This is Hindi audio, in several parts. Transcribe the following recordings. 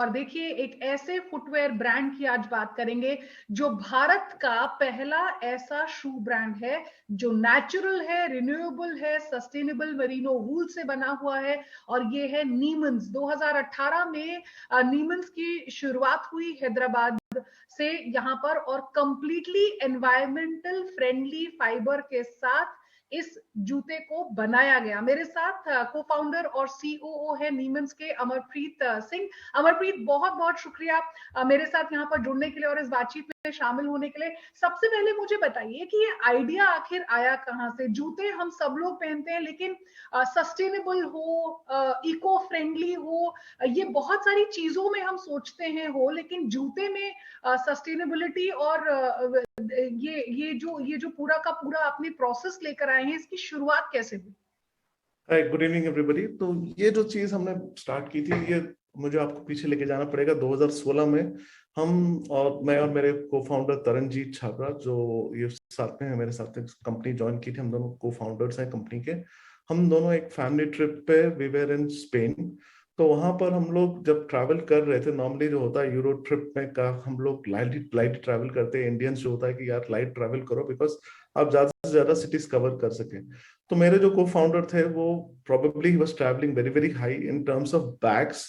और देखिए, एक ऐसे फुटवेयर ब्रांड की आज बात करेंगे जो भारत का पहला ऐसा शू ब्रांड है जो नेचुरल है, रिन्यूएबल है, सस्टेनेबल मरीनो वूल से बना हुआ है। और ये है नीमंस। 2018 में नीमंस की शुरुआत हुई हैदराबाद से यहाँ पर, और कंप्लीटली एनवायरमेंटल फ्रेंडली फाइबर के साथ इस जूते को बनाया गया। मेरे साथ को फाउंडर और सीओओ है नीमंस के, अमरप्रीत सिंह। अमरप्रीत, बहुत बहुत शुक्रिया मेरे साथ यहाँ पर जुड़ने के लिए और इस बातचीत में शामिल होने के लिए। सबसे पहले मुझे बताइए कि ये आइडिया आखिर आया कहाँ से? जूते हम सब लोग पहनते हैं, लेकिन सस्टेनेबल हो, इको फ्रेंडली हो, ये बहुत सारी चीजों में हम सोचते हैं हो, लेकिन जूते में सस्टेनेबिलिटी और ये जो पूरा का पूरा आपने प्रोसेस लेकर आए हैं, इसकी शुरुआत कैसे हुई? हाय, गुड इवनिंग एवरीबॉडी। तो ये जो चीज हमने स्टार्ट की थी, ये मुझे आपको पीछे लेके जाना पड़ेगा। 2016 में हम और मैं और मेरे को फाउंडर तरनजीत छाबरा, जो ये साथ में है, मेरे साथ कंपनी ज्वाइन की थी। हम दोनों को फाउंडर्स हैं कंपनी के। हम दोनों एक फैमिली ट्रिप पे वी वर इन स्पेन। तो वहां पर हम लोग जब ट्रैवल कर रहे थे, नॉर्मली जो होता है यूरो ट्रिप में का हम लोग लाइट ट्रैवल करते हैं। इंडियंस जो होता है कि यार लाइट ट्रैवल करो बिकॉज आप ज्यादा से ज्यादा सिटीज कवर कर सकें। तो मेरे जो को फाउंडर थे वो probably he was travelling very very high in terms of bags.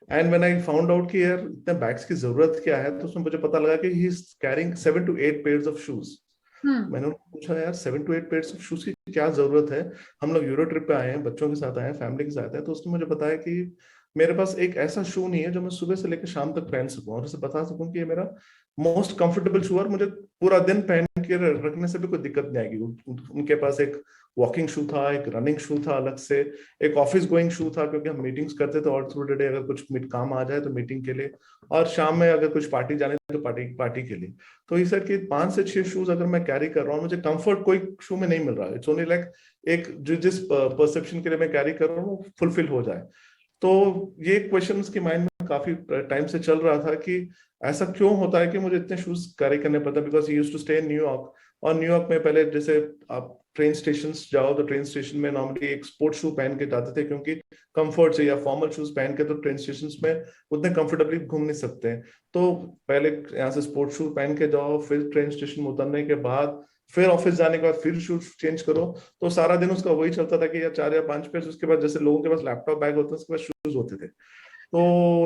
And when I found out कि यार इतने बैग्स की जरूरत क्या है, तो उसमें मुझे पता लगा कि he is carrying 7 to 8 pairs of shoes. मैंने उनको पूछा, यार 7 to 8 पेयर्स ऑफ शूज की क्या जरूरत है? हम लोग यूरो ट्रिप पे आए हैं, बच्चों के साथ आए हैं, फैमिली के साथ आए हैं। तो उसने मुझे बताया कि मेरे पास एक ऐसा शू नहीं है जो मैं सुबह से लेकर शाम तक पहन सकूं और उसे बता सकूं कि ये मेरा मोस्ट कंफर्टेबल शू है और मुझे पूरा दिन पहन के रखने से भी कोई दिक्कत नहीं आएगी। उनके पास एक वॉकिंग शू था, एक रनिंग शू था अलग से, एक ऑफिस गोइंग शू था क्योंकि हम मीटिंग्स करते थे और थ्रू द डे अगर कुछ काम आ जाए तो मीटिंग के लिए, और शाम में अगर कुछ पार्टी जाने तो पार्टी के लिए। तो ये सर कि 5 से 6 शूज अगर मैं कैरी कर रहा हूँ, मुझे कंफर्ट कोई शू में नहीं मिल रहा है। इट्स ओनली लाइक एक जिस परसेप्शन के लिए मैं कैरी कर रहा हूँ वो फुलफिल हो जाए। तो ये क्वेश्चन उसके माइंड में काफी टाइम से चल रहा था कि ऐसा क्यों होता है कि मुझे इतने शूज कैरी करने पड़ते हैं। Because he used to stay in New York, और न्यूयॉर्क में पहले जैसे आप ट्रेन स्टेशन जाओ तो ट्रेन स्टेशन में नॉर्मली एक स्पोर्ट शू पहन के जाते थे क्योंकि कंफर्ट से, या फॉर्मल शूज पहन के तो ट्रेन स्टेशन में उतने कंफर्टेबली घूम नहीं सकते हैं। तो पहले यहाँ से स्पोर्ट शू पहन के जाओ, फिर ट्रेन स्टेशन में उतरने के बाद फिर ऑफिस जाने के बाद फिर शूज चेंज करो। तो सारा दिन उसका वही चलता था कि या 4 या 5 पेयर। उसके बाद जैसे लोगों के पास लैपटॉप बैग होता है, उसके बाद शूज होते थे। तो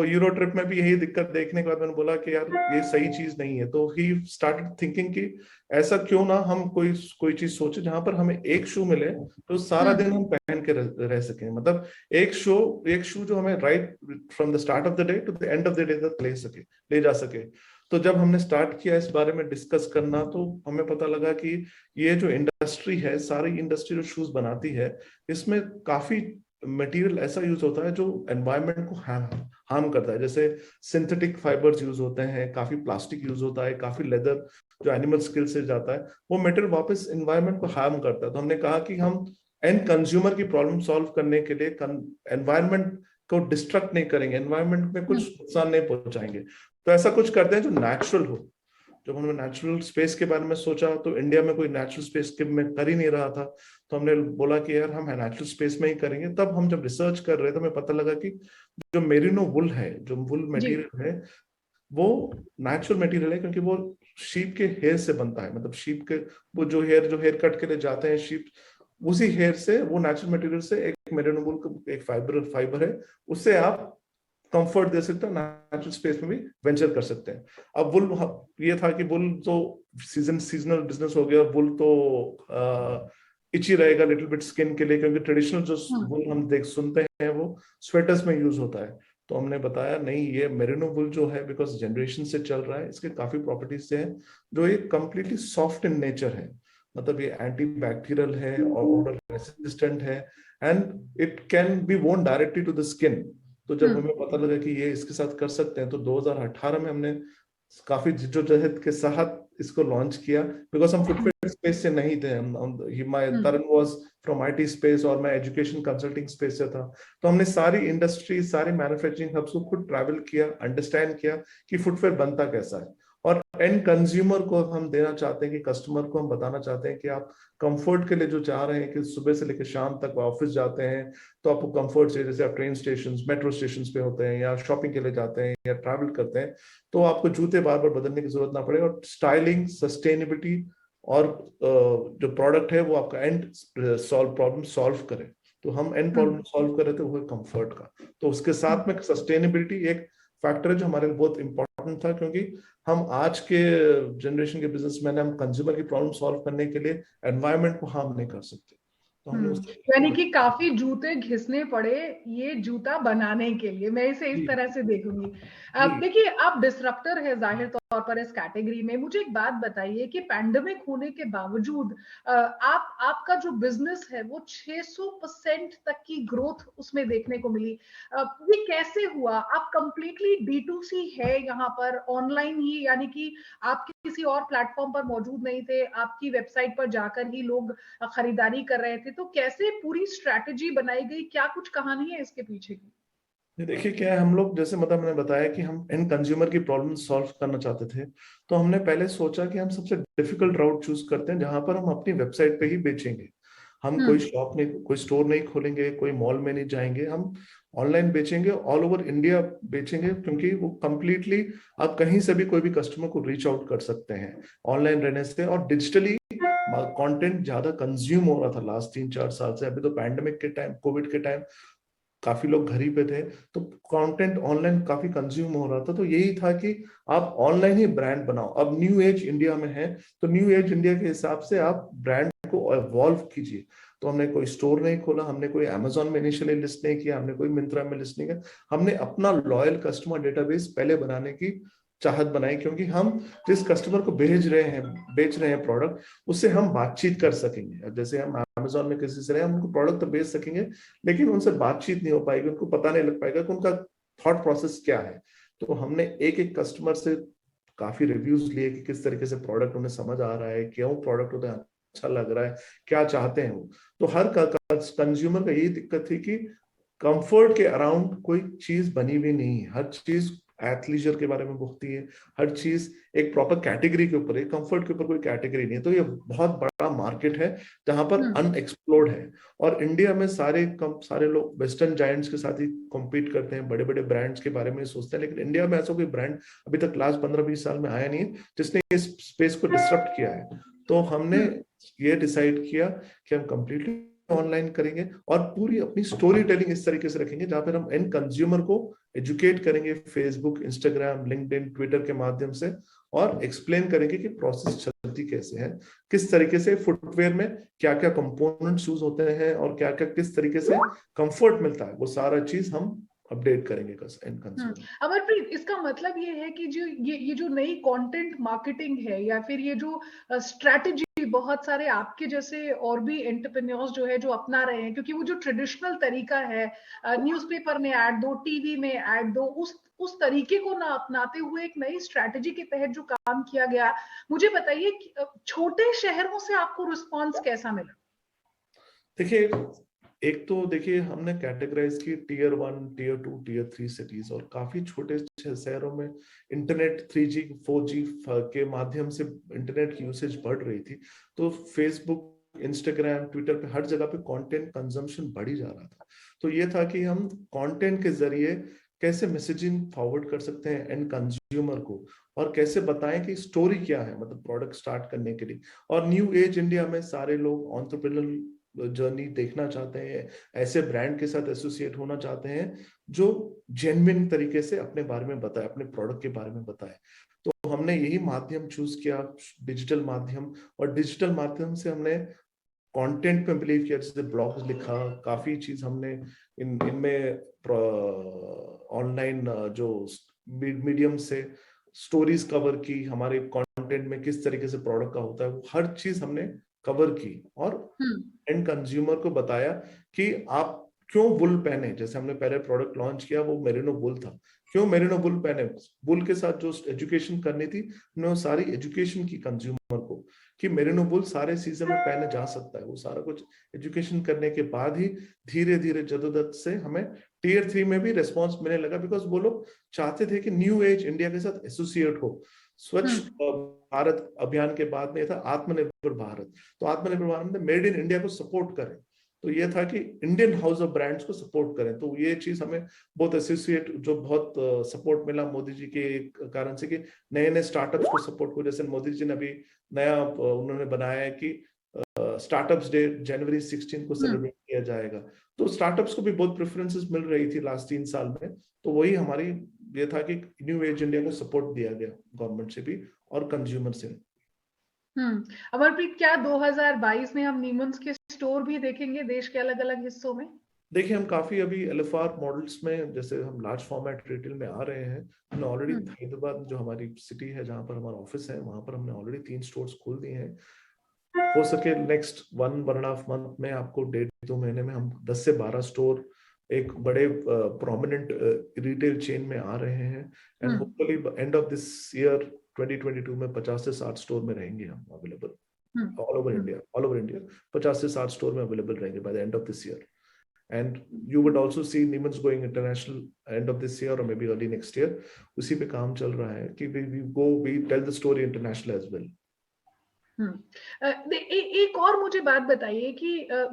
यूरो ट्रिप में भी यही दिक्कत देखने के बाद मैंने बोला कि यार ये सही चीज नहीं है। तो ही स्टार्टेड थिंकिंग कि ऐसा क्यों ना हम कोई चीज सोचे जहां पर हमें एक शू मिले तो सारा दिन हम पहन के रह सकें। मतलब एक शू जो हमें right from the start of the day to the end of the day तक ले जा सके। तो जब हमने स्टार्ट किया इस बारे में डिस्कस करना, तो हमें पता लगा कि ये जो इंडस्ट्री है, सारी इंडस्ट्री जो शूज बनाती है, इसमें काफी मटेरियल ऐसा यूज होता है जो एनवायरनमेंट को हार्म करता है। जैसे सिंथेटिक फाइबर्स यूज होते हैं, काफी प्लास्टिक यूज होता है, काफी लेदर जो एनिमल स्किल से जाता है, वो मटेरियल वापस एनवायरनमेंट को हार्म करता है। तो हमने कहा कि हम एंड कंज्यूमर की प्रॉब्लम सॉल्व करने के लिए एनवायरनमेंट को डिस्ट्रक्ट नहीं करेंगे, एनवायरनमेंट में कुछ नुकसान नहीं पहुंचाएंगे। तो ऐसा कुछ करते हैं जो नेचुरल हो। जब हमने नेचुरल स्पेस के बारे में सोचा तो इंडिया में कोई नेचुरल स्पेस के में कर ही नहीं रहा था। तो हमने बोला कि यार हम नेचुरल स्पेस में ही करेंगे। तब हम जब रिसर्च कर रहे थे, हमें पता लगा कि जो मेरिनो वुल है, जो वुल मटेरियल है, वो नेचुरल मटेरियल है क्योंकि वो शीप के हेयर से बनता है। मतलब शीप के वो जो हेयर कट के लिए जाते हैं शीप, उसी हेयर से, वो नेचुरल मटेरियल से एक मेरिनो वुल का एक फाइबर है, उससे आप कंफर्ट दे सकते हैं, नेचुरल स्पेस में भी वेंचर कर सकते हैं। अब वुल, ये था कि वुल तो सीजनल बिजनेस हो गया। वुल तो इची रहेगा लिटिल बिट स्किन के लिए, क्योंकि ट्रेडिशनल जो वुल हम सुनते हैं वो स्वेटर्स में यूज होता है। तो हमने बताया नहीं, ये मेरिनो वुल जो है, बिकॉज जनरेशन से चल रहा है, इसके काफी प्रॉपर्टीज है जो ये कंप्लीटली सॉफ्ट इन नेचर है। मतलब ये एंटी बैक्टीरियल है और ओडर रेसिस्टेंट है, एंड इट कैन बी वोन डायरेक्टली टू द स्किन। तो जब हमें पता लगा कि ये इसके साथ कर सकते हैं, तो 2018 में हमने काफी जिद्दोजहद के साथ इसको लॉन्च किया। बिकॉज हम फुटवेयर स्पेस से नहीं थे, तरन वाज फ्रॉम आईटी स्पेस और मैं एजुकेशन कंसल्टिंग स्पेस से था। तो हमने सारी इंडस्ट्री, सारी मैन्युफैक्चरिंग हब्स को खुद ट्रैवल किया, अंडरस्टैंड किया कि फुटवेयर बनता कैसा है। और एंड कंज्यूमर को हम देना चाहते हैं कि कस्टमर को हम बताना चाहते हैं कि आप कंफर्ट के लिए जो चाह रहे हैं कि सुबह से लेकर शाम तक ऑफिस जाते हैं तो आपको कंफर्ट चाहिए, जैसे आप ट्रेन स्टेशन, मेट्रो स्टेशन पे होते हैं या शॉपिंग के लिए जाते हैं या ट्रैवल करते हैं, तो आपको जूते बार बार बदलने की जरूरत ना पड़े। और स्टाइलिंग, सस्टेनेबिलिटी और जो प्रोडक्ट है वो आपका एंड प्रॉब्लम सॉल्व करे। तो हम एंड प्रॉब्लम सॉल्व कर रहे थे वो है कंफर्ट का। तो उसके साथ में सस्टेनेबिलिटी एक फैक्टर है जो हमारे लिए बहुत इंपॉर्टेंट था, क्योंकि हम आज के जनरेशन के बिजनेसमैन, हम कंज्यूमर की प्रॉब्लम सॉल्व करने के लिए एनवायरनमेंट को हार्म नहीं कर सकते। तो हमने उस यानी कि काफी जूते घिसने पड़े ये जूता बनाने के लिए, मैं इसे इस तरह से देखूंगी। अब देखिए, आप डिसरप्टर है जाहिर तौर पर इस कैटेगरी में। मुझे एक बात बताइए कि पैंडेमिक होने के बावजूद आपका जो बिजनेस है वो 600% तक की ग्रोथ उसमें देखने को मिली। ये कैसे हुआ? आप कंप्लीटली D2C है यहाँ पर, ऑनलाइन ही, यानी कि आप किसी और प्लेटफॉर्म पर मौजूद नहीं थे, आपकी वेबसाइट पर जाकर ही लोग खरीदारी कर रहे थे, तो कैसे पूरी स्ट्रैटेजी बनाई गई? क्या कुछ कहानी है इसके पीछे की? देखिए क्या है, हम लोग जैसे मतलब मैंने बताया कि हम एंड कंज्यूमर की प्रॉब्लम सॉल्व करना चाहते थे, तो हमने पहले सोचा कि हम सबसे डिफिकल्ट राउट चूज करते हैं जहां पर हम अपनी वेबसाइट पे ही बेचेंगे। हम कोई शॉप नहीं, कोई स्टोर नहीं खोलेंगे, कोई मॉल में नहीं जाएंगे, हम ऑनलाइन बेचेंगे, ऑल ओवर इंडिया बेचेंगे, क्योंकि वो कंप्लीटली आप कहीं से भी कोई भी कस्टमर को रीच आउट कर सकते हैं ऑनलाइन रहने से। और डिजिटली कंटेंट ज्यादा कंज्यूम हो रहा था लास्ट 3-4 साल से। अभी तो पैंडेमिक के टाइम, कोविड के टाइम काफी लोग घर ही पे थे, तो कंटेंट ऑनलाइन काफी कंज्यूम हो रहा था। तो यही था कि आप ऑनलाइन ही ब्रांड बनाओ। अब न्यू एज इंडिया में है, तो न्यू एज इंडिया के हिसाब से आप ब्रांड को इवॉल्व कीजिए। तो हमने कोई स्टोर नहीं खोला, हमने कोई अमेजोन में इनिशियली लिस्ट नहीं किया, हमने कोई मिंत्रा में लिस्ट नहीं किया। हमने अपना लॉयल कस्टमर डेटाबेस पहले बनाने की चाहत बनाई, क्योंकि हम जिस कस्टमर को भेज रहे हैं, बेच रहे हैं प्रोडक्ट, उससे हम बातचीत कर सकेंगे। अब जैसे हम अमेजोन में किसी से रहे, हम उनको प्रोडक्ट तो बेच सकेंगे, लेकिन उनसे बातचीत नहीं हो पाएगी, उनको पता नहीं लग पाएगा कि उनका थॉट प्रोसेस क्या है। तो हमने एक एक कस्टमर से काफी रिव्यूज लिए कि किस तरीके से प्रोडक्ट उन्हें समझ आ रहा है, क्यों प्रोडक्ट उन्हें अच्छा लग रहा है, क्या चाहते हैं वो। तो हर कंज्यूमर का यही दिक्कत थी कि कंफर्ट के अराउंड कोई चीज बनी हुई नहीं है। हर चीज एथलीजर के बारे में बोलती है, हर चीज एक प्रॉपर कैटेगरी के ऊपर है, कंफर्ट के ऊपर कोई कैटेगरी नहीं है। तो ये बहुत बड़ा मार्केट है जहां पर अनएक्सप्लोर्ड है। और इंडिया में सारे लोग वेस्टर्न जायंट्स के साथ ही कॉम्पीट करते हैं, बड़े बड़े ब्रांड्स के बारे में सोचते हैं, लेकिन इंडिया में ऐसा कोई ब्रांड अभी तक लास्ट 15-20 साल में आया नहीं है जिसने इस स्पेस को डिसरप्ट किया है। तो हमने ये डिसाइड किया कि हम कंप्लीटली ऑनलाइन करेंगे और पूरी अपनी स्टोरी टेलिंग इस तरीके से रखेंगे जहां पर हम एंड कंज्यूमर को एजुकेट करेंगे फेसबुक, इंस्टाग्राम, लिंक्डइन, ट्विटर के माध्यम से, और एक्सप्लेन करेंगे कि प्रोसेस चलती कैसे है, किस तरीके से फुटवेयर में क्या क्या कंपोनेंट्स यूज होते हैं और क्या क्या किस तरीके से कंफर्ट मिलता है, वो सारा चीज हम अपडेट करेंगे एंड कंज्यूमर। अमरप्रीत, इसका मतलब ये है कि जो ये जो नई कंटेंट मार्केटिंग है, या फिर ये जो स्ट्रैटेजी बहुत सारे आपके जैसे और भी एंटरप्रेन्योर्स जो है जो अपना रहे हैं, क्योंकि वो जो ट्रेडिशनल तरीका है, न्यूज़पेपर में ऐड दो, टीवी में ऐड दो, उस तरीके को ना अपनाते हुए एक नई स्ट्रैटेजी के तहत जो काम किया गया, मुझे बताइए छोटे शहरों से आपको रिस्पॉन्स कैसा मिला? देखिए, एक तो देखिए हमने कैटेगराइज की टीयर 1, टीयर 2, टीयर 3 सिटीज, और काफी छोटे शहरों में इंटरनेट 3G 4G के माध्यम से इंटरनेट की यूसेज बढ़ रही थी। तो फेसबुक, इंस्टाग्राम, ट्विटर पे हर जगह पे कंटेंट कंजम्पशन बढ़ ही जा रहा था। तो ये था कि हम कंटेंट के जरिए कैसे मैसेजिंग फॉरवर्ड कर सकते हैं एंड कंज्यूमर को, और कैसे बताएं कि स्टोरी क्या है, मतलब प्रोडक्ट स्टार्ट करने के लिए। और न्यू एज इंडिया में सारे लोग एंटरप्रेन्योर जर्नी देखना चाहते हैं, ऐसे ब्रांड के साथ एसोसिएट होना चाहते हैं जो जेन्युइन तरीके से अपने बारे में बताए, अपने प्रोडक्ट के बारे में बताए। तो हमने यही माध्यम चूज किया, डिजिटल माध्यम। और डिजिटल माध्यम से हमने कंटेंट पे बिलीव किया, जैसे ब्लॉग्स लिखा, काफी चीज हमने इनमें ऑनलाइन जो मीडियम से स्टोरीज कवर की, हमारे कंटेंट में किस तरीके से प्रोडक्ट का होता है, वो हर चीज हमने कवर की। और एंड कंज्यूमर को बताया कि आप क्यों वुल पहने। जैसे हमने पहले प्रोडक्ट लॉन्च किया वो मेरिनो वुल था, क्यों मेरिनो वुल पहने, वुल के साथ जो एजुकेशन करनी थी हमने वो सारी एजुकेशन की कंज्यूमर को, कि मेरिनो वुल सारे सीजन में पहने जा सकता है। वो सारा कुछ एजुकेशन करने के बाद ही धीरे धीरे जदोदत से हमें टीयर 3 में भी रेस्पॉन्स मिलने लगा, बिकॉज वो लोग चाहते थे कि न्यू एज इंडिया के साथ एसोसिएट हो। स्वच्छ भारत अभियान के बाद में ये था आत्मनिर्भर भारत। तो आत्मनिर्भर भारत में मेड इन इंडिया को सपोर्ट करें, तो ये था कि इंडियन हाउस ऑफ ब्रांड्स को सपोर्ट करें। तो ये चीज हमें बहुत एसोसिएट, जो बहुत सपोर्ट मिला मोदी जी के कारण से, कि नए नए स्टार्टअप्स को सपोर्ट को, जैसे मोदी जी ने अभी नया उन्होंने बनाया है कि स्टार्टअप्स डे जनवरी 16 को सेलिब्रेट किया जाएगा। तो स्टार्टअप्स को भी बहुत प्रेफरेंसेस मिल रही थी लास्ट 3 साल में। तो वही हमारी ये था कि न्यू एज इंडिया को सपोर्ट दिया गया गवर्नमेंट से भी और कंज्यूमर से। अमरप्रीत, क्या 2022 में हम नीमंस के स्टोर भी देखेंगे देश के अलग अलग हिस्सों में? देखिए, हम काफी अभी LFR मॉडल्स में, जैसे हम लार्ज फॉर्मेट रिटेल में आ रहे हैं। हमने ऑलरेडी हैदराबाद, जो हमारी सिटी है जहां पर हमारा ऑफिस है, वहां पर हमने ऑलरेडी 3 स्टोर्स खोल दिए हैं। हो सके नेक्स्ट 1.5 मंथ में, आपको 1.5-2 महीने में हम 10 से 12 स्टोर एक बड़े प्रोमिनेंट रिटेल चेन में आ रहे हैं। And hopefully end of this year 2022 में 50 से 60 स्टोर में रहेंगे हम अवेलेबल ऑल ओवर इंडिया। 50 से 60 स्टोर में अवेलेबल रहेंगे by the end of this year. And you would also see Niemann's going international end of this year or maybe early next year. उसी पे काम चल रहा है कि we tell the story international as well. एक और मुझे बात बताइए कि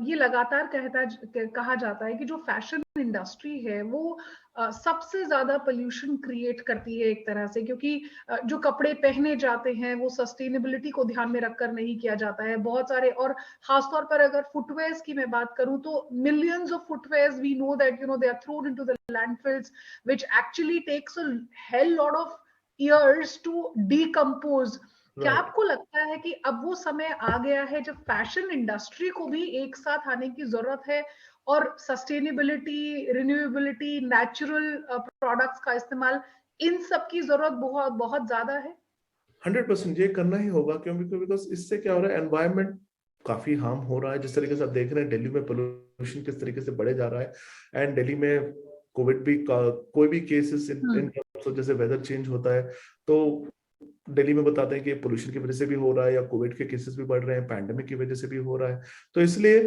ये लगातार कहा जाता है कि जो फैशन इंडस्ट्री है वो सबसे ज्यादा पोल्यूशन क्रिएट करती है एक तरह से, क्योंकि जो कपड़े पहने जाते हैं वो सस्टेनेबिलिटी को ध्यान में रखकर नहीं किया जाता है बहुत सारे। और खासतौर पर अगर फुटवेयर्स की मैं बात करूं तो millions of footwears we know that they are thrown into the landfills which actually takes a hell lot of years to decompose. क्या आपको लगता है कि अब वो समय आ गया है जब फैशन इंडस्ट्री को भी एक साथ आने की जरूरत है और सस्टेनेबिलिटी, रिन्यूएबिलिटी, नेचुरल प्रोडक्ट्स का इस्तेमाल, इन सब की जरूरत बहुत बहुत ज्यादा है? 100% ये करना ही होगा, क्योंकि बिकॉज इससे क्या हो रहा है, एनवायरनमेंट काफी हार्म हो रहा है। जिस तरीके से आप देख रहे हैं दिल्ली में पोल्यूशन किस तरीके से बढ़े जा रहा है, एंड दिल्ली में कोविड भी कोई भी केसेस इन जैसे वेदर चेंज होता है तो दिल्ली में बताते हैं कि पोल्यूशन की वजह से भी हो रहा है, या कोविड के केसेस भी बढ़ रहे हैं, पैंडेमिक की वजह से भी हो रहा है। तो इसलिए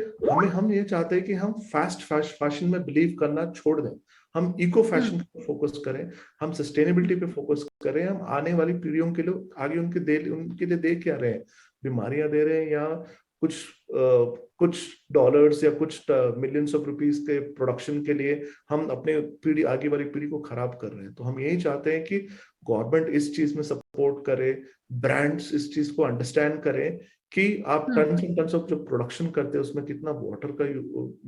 हम ये चाहते हैं कि हम फास्ट फैशन में बिलीव करना छोड़ दें, हम इको फैशन पर फोकस करें, हम सस्टेनेबिलिटी पे फोकस करें। हम आने वाली पीढ़ियों के लिए आगे उनके लिए दे क्या रहे हैं, बीमारियां दे रहे हैं या कुछ डॉलर्स या कुछ मिलियंस ऑफ रुपीस के प्रोडक्शन के लिए हम अपने आगे वाली पीढ़ी को खराब कर रहे हैं। तो हम यही चाहते हैं कि गवर्नमेंट इस चीज में सपोर्ट करे, ब्रांड्स इस चीज को अंडरस्टैंड करें कि आप टन्स एंड टन्स ऑफ जो प्रोडक्शन करते हैं उसमें कितना वाटर का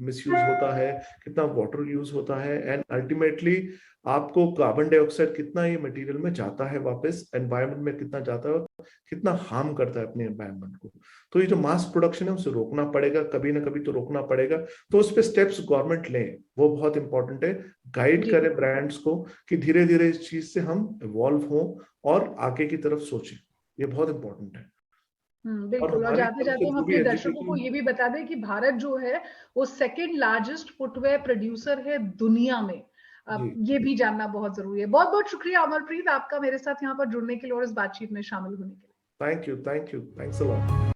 मिसयूज होता है, कितना वाटर यूज होता है, एंड अल्टीमेटली आपको कार्बन डाइऑक्साइड कितना ये मटेरियल में जाता है वापस एनवायरनमेंट में, कितना जाता है और कितना हार्म करता है अपने एनवायरनमेंट को। तो ये जो मास प्रोडक्शन है उसे रोकना पड़ेगा, कभी ना कभी तो रोकना पड़ेगा। तो उस पे स्टेप्स गवर्नमेंट ले, वो बहुत इंपॉर्टेंट है। गाइड करें ब्रांड्स को कि धीरे धीरे इस चीज से हम इवॉल्व हों और आगे की तरफ सोचें, ये बहुत इंपॉर्टेंट है। बिल्कुल। और जाते जाते हम अपने दर्शकों को ये भी बता दें कि भारत जो है वो सेकंड लार्जेस्ट फुटवेयर प्रोड्यूसर है दुनिया में। ये भी जानना बहुत जरूरी है। बहुत बहुत शुक्रिया अमरप्रीत आपका मेरे साथ यहाँ पर जुड़ने के लिए और इस बातचीत में शामिल होने के लिए। Thanks a lot.